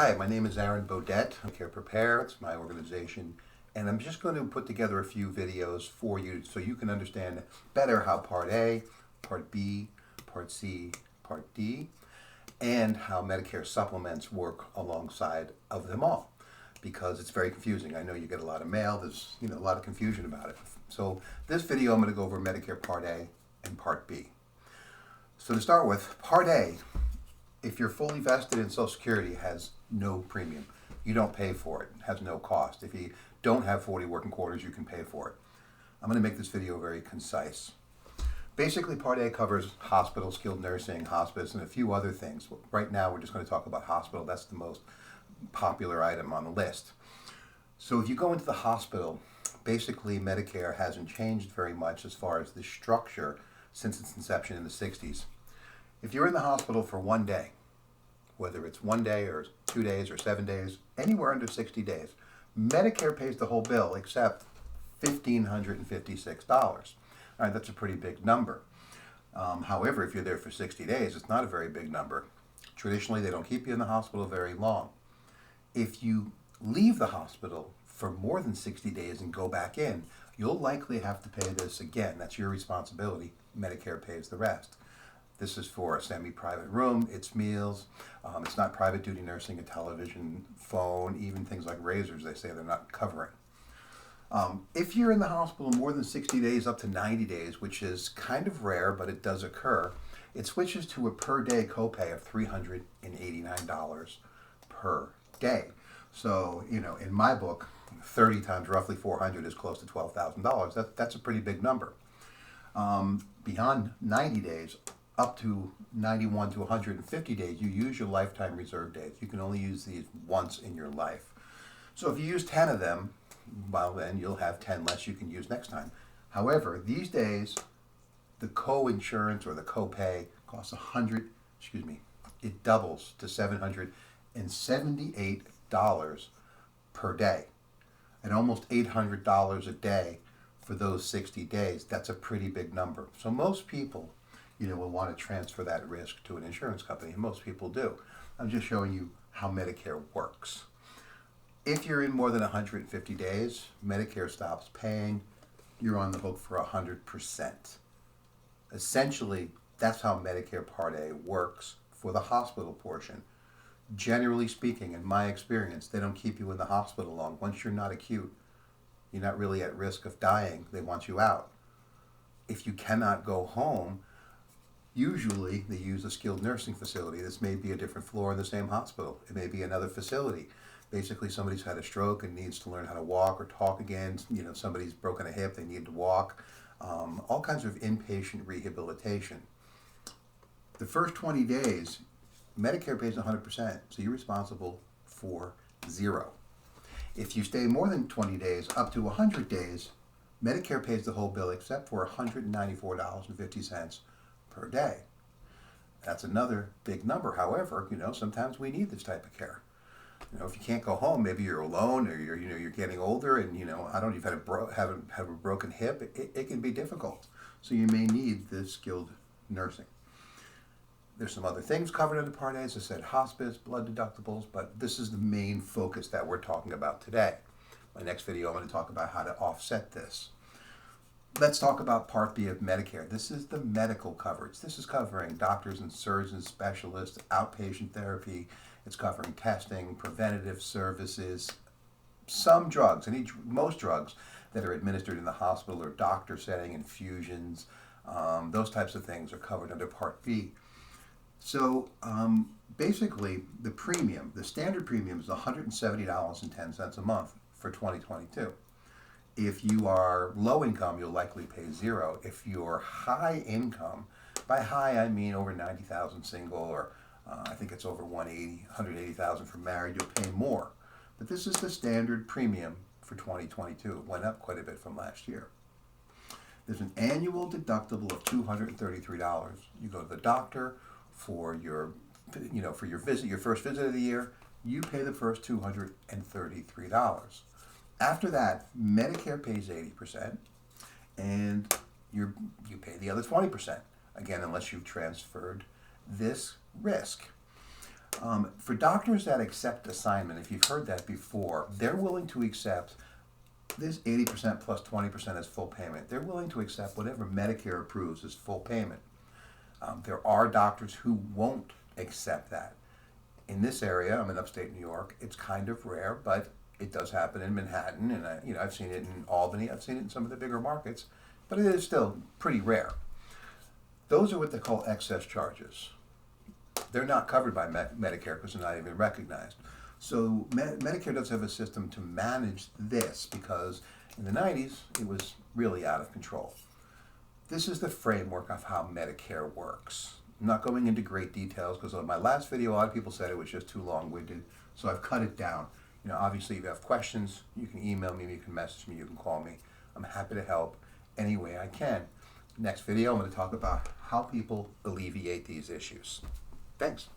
Hi, my name is Aaron Bodette. Medicare Prepare, it's my organization, and I'm just going to put together a few videos for you so you can understand better how Part A, Part B, Part C, Part D, and how Medicare supplements work alongside of them all, because it's very confusing. I know you get a lot of mail, there's a lot of confusion about it. So this video I'm going to go over Medicare Part A and Part B. So to start with, Part A, if you're fully vested in Social Security, has no premium. You don't pay for it. It has no cost. If you don't have 40 working quarters, you can pay for it. I'm going to make this video very concise. Basically, Part A covers hospital, skilled nursing, hospice, and a few other things. Right now, we're just going to talk about hospital. That's the most popular item on the list. So if you go into the hospital, basically Medicare hasn't changed very much as far as the structure since its inception in the 60s. If you're in the hospital for one day, whether it's 1 day or 2 days or 7 days, anywhere under 60 days, Medicare pays the whole bill except $1,556. All right, that's a pretty big number. However, if you're there for 60 days, it's not a very big number. Traditionally, they don't keep you in the hospital very long. If you leave the hospital for more than 60 days and go back in, you'll likely have to pay this again. That's your responsibility. Medicare pays the rest. This is for a semi-private room, it's meals, it's not private duty nursing, a television, phone, even things like razors they say they're not covering. If you're in the hospital more than 60 days up to 90 days, which is kind of rare, but it does occur, it switches to a per day copay of $389 per day. So, in my book, 30 times roughly 400 is close to $12,000. That's a pretty big number. Beyond 90 days, up to 91 to 150 days, you use your lifetime reserve days. You can only use these once in your life. So if you use 10 of them, well, then you'll have 10 less you can use next time. However, these days, the coinsurance or the copay costs it doubles to $778 per day, and almost $800 a day for those 60 days. That's a pretty big number. So most people will want to transfer that risk to an insurance company, and most people do. I'm just showing you how Medicare works. If you're in more than 150 days, Medicare stops paying. You're on the hook for 100%. Essentially, that's how Medicare Part A works for the hospital portion. Generally speaking, in my experience, they don't keep you in the hospital long. Once you're not acute, you're not really at risk of dying. They want you out. If you cannot go home, usually they use a skilled nursing facility. This may be a different floor in the same hospital. It may be another facility. Basically, somebody's had a stroke and needs to learn how to walk or talk again. Somebody's broken a hip, they need to walk. All kinds of inpatient rehabilitation. The first 20 days, Medicare pays 100%, so you're responsible for zero. If you stay more than 20 days, up to 100 days, Medicare pays the whole bill except for $194.50 per day. That's another big number. However, sometimes we need this type of care. If you can't go home, maybe you're alone, or you're getting older, and you've had a broken hip. It can be difficult. So you may need this skilled nursing. There's some other things covered under Part A, as I said, hospice, blood deductibles, but this is the main focus that we're talking about today. My next video, I'm going to talk about how to offset this. Let's talk about Part B of Medicare. This is the medical coverage. This is covering doctors and surgeons, specialists, outpatient therapy. It's covering testing, preventative services, some drugs, and most drugs that are administered in the hospital or doctor setting, infusions, those types of things are covered under Part B. So basically, the standard premium is $170.10 a month for 2022. If you are low income, you'll likely pay zero. If you're high income, by high I mean over 90,000 single, or I think it's over 180,000 for married, you'll pay more. But this is the standard premium for 2022. It went up quite a bit from last year. There's an annual deductible of $233. You go to the doctor for your visit, your first visit of the year, you pay the first $233. After that, Medicare pays 80%, and you pay the other 20%, again, unless you've transferred this risk. For doctors that accept assignment, if you've heard that before, they're willing to accept this 80% plus 20% as full payment. They're willing to accept whatever Medicare approves as full payment. There are doctors who won't accept that. In this area, I'm in upstate New York, it's kind of rare, but it does happen in Manhattan, and I've seen it in Albany, I've seen it in some of the bigger markets, but it is still pretty rare. Those are what they call excess charges. They're not covered by Medicare because they're not even recognized. So Medicare does have a system to manage this because in the 90s it was really out of control. This is the framework of how Medicare works. I'm not going into great details because on my last video a lot of people said it was just too long-winded, so I've cut it down. Obviously if you have questions, you can email me, you can message me, you can call me. I'm happy to help any way I can. Next video I'm going to talk about how people alleviate these issues. Thanks.